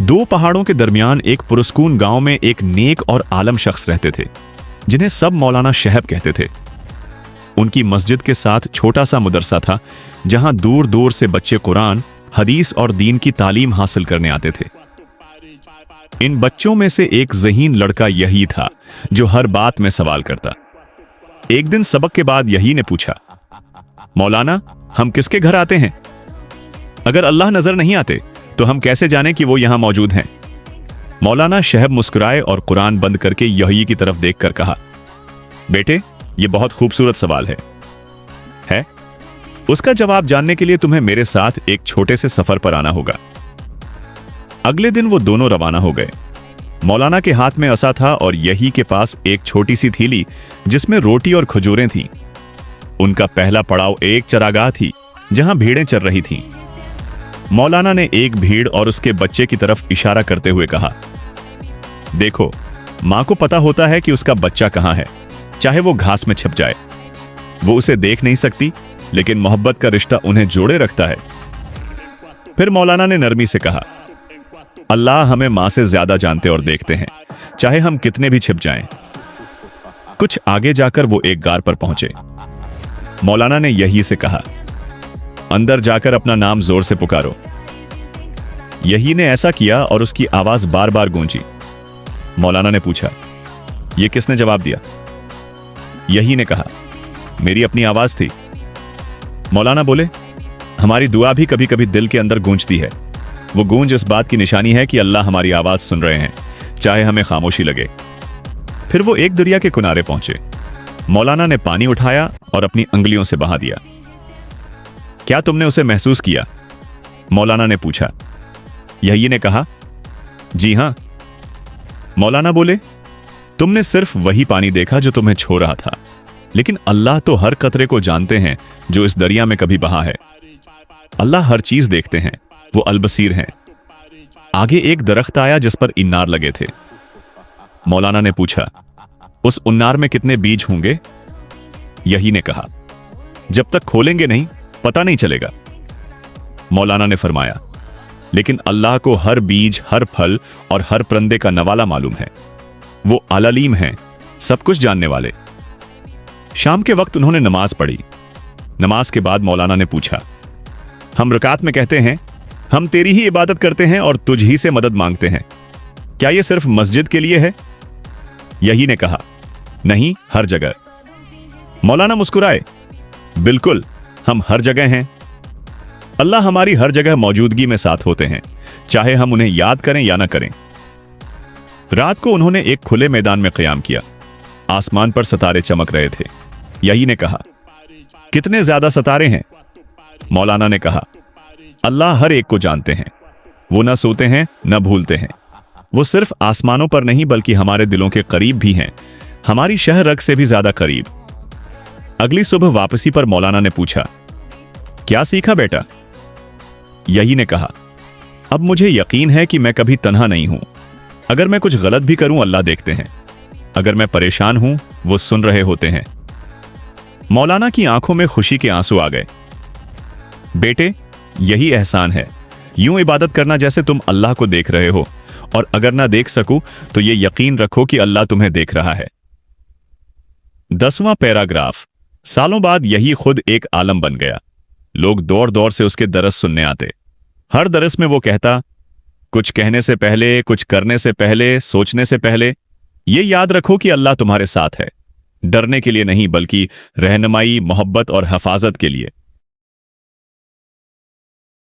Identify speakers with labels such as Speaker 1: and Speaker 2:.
Speaker 1: दो पहाड़ों के दरमियान एक पुरस्कून गांव में एक नेक और आलम शख्स रहते थे जिन्हें सब मौलाना शहब कहते थे। उनकी मस्जिद के साथ छोटा सा मदरसा था जहां दूर दूर से बच्चे कुरान, हदीस और दीन की तालीम हासिल करने आते थे। इन बच्चों में से एक ज़हीन लड़का यही था जो हर बात में सवाल करता। एक दिन सबक के बाद यही ने पूछा, मौलाना, हम किसके घर आते हैं? अगर अल्लाह नजर नहीं आते तो हम कैसे जाने कि वो यहां मौजूद हैं? मौलाना शहब मुस्कुराए और कुरान बंद करके यही की तरफ देखकर कहा, बेटे, ये बहुत खूबसूरत सवाल है? उसका जवाब जानने के लिए तुम्हें मेरे साथ एक छोटे से सफर पर आना होगा। अगले दिन वो दोनों रवाना हो गए। मौलाना के हाथ में असा था और यही के पास एक छोटी सी थैली जिसमें रोटी और खजूरें थीं। उनका पहला पड़ाव एक चरागाह थी जहां भीड़ें चर रही थीं। मौलाना ने एक भीड़ और उसके बच्चे की तरफ इशारा करते हुए कहा, देखो, मां को पता होता है कि उसका बच्चा कहां है, चाहे वो घास में छिप जाए। वो उसे देख नहीं सकती, लेकिन मोहब्बत का रिश्ता उन्हें जोड़े रखता है। फिर मौलाना ने नरमी से कहा, अल्लाह हमें मां से ज्यादा जानते और देखते हैं, चाहे हम कितने भी छिप जाएं। कुछ आगे जाकर वो एक गार पर पहुंचे। मौलाना ने यही से कहा, अंदर जाकर अपना नाम जोर से पुकारो। यही ने ऐसा किया और उसकी आवाज बार बार गूंजी। मौलाना ने पूछा, यह किसने जवाब दिया? यही ने कहा, मेरी अपनी आवाज थी। मौलाना बोले, हमारी दुआ भी कभी कभी दिल के अंदर गूंजती है। वो गूंज इस बात की निशानी है कि अल्लाह हमारी आवाज सुन रहे हैं, चाहे हमें खामोशी लगे। फिर वो एक दरिया के किनारे पहुंचे। मौलाना ने पानी उठाया और अपनी अंगुलियों से बहा दिया। क्या तुमने उसे महसूस किया? मौलाना ने पूछा। यही ने कहा, जी हां। मौलाना बोले, तुमने सिर्फ वही पानी देखा जो तुम्हें छो रहा था, लेकिन अल्लाह तो हर कतरे को जानते हैं जो इस दरिया में कभी बहा है। अल्लाह हर चीज देखते हैं, वो अलबसीर हैं। आगे एक दरख्त आया जिस पर इन्नार लगे थे। मौलाना ने पूछा, उस उन्नार में कितने बीज होंगे? यही ने कहा, जब तक खोलेंगे नहीं पता नहीं चलेगा। मौलाना ने फरमाया, लेकिन अल्लाह को हर बीज, हर फल और हर परंदे का नवाला मालूम है। वो अलीम हैं, सब कुछ जानने वाले। शाम के वक्त उन्होंने नमाज पढ़ी। नमाज के बाद मौलाना ने पूछा, हम रकात में कहते हैं, हम तेरी ही इबादत करते हैं और तुझ ही से मदद मांगते हैं, क्या यह सिर्फ मस्जिद के लिए है? यही ने कहा, नहीं, हर जगह। मौलाना मुस्कुराए, बिल्कुल, हम हर जगह हैं। अल्लाह हमारी हर जगह मौजूदगी में साथ होते हैं, चाहे हम उन्हें याद करें या ना करें। रात को उन्होंने एक खुले मैदान में क़याम किया। आसमान पर सितारे चमक रहे थे। यही ने कहा, कितने ज्यादा सितारे हैं? मौलाना ने कहा, अल्लाह हर एक को जानते हैं। वो न सोते हैं न भूलते हैं। वो सिर्फ आसमानों पर नहीं बल्कि हमारे दिलों के करीब भी हैं, हमारी शह रग से भी ज्यादा करीब। अगली सुबह वापसी पर मौलाना ने पूछा, क्या सीखा बेटा? यही ने कहा, अब मुझे यकीन है कि मैं कभी तन्हा नहीं हूं। अगर मैं कुछ गलत भी करूं अल्लाह देखते हैं। अगर मैं परेशान हूं वो सुन रहे होते हैं। मौलाना की आंखों में खुशी के आंसू आ गए। बेटे, यही एहसान है, यूं इबादत करना जैसे तुम अल्लाह को देख रहे हो, और अगर ना देख सकूं तो ये यकीन रखो कि अल्लाह तुम्हें देख रहा है। 10वां पैराग्राफ। सालों बाद यही खुद एक आलम बन गया। लोग दौड़ दौड़ से उसके दरस सुनने आते। हर दरस में वो कहता, कुछ कहने से पहले, कुछ करने से पहले, सोचने से पहले, ये याद रखो कि अल्लाह तुम्हारे साथ है। डरने के लिए नहीं बल्कि रहनुमाई, मोहब्बत और हिफाजत के लिए।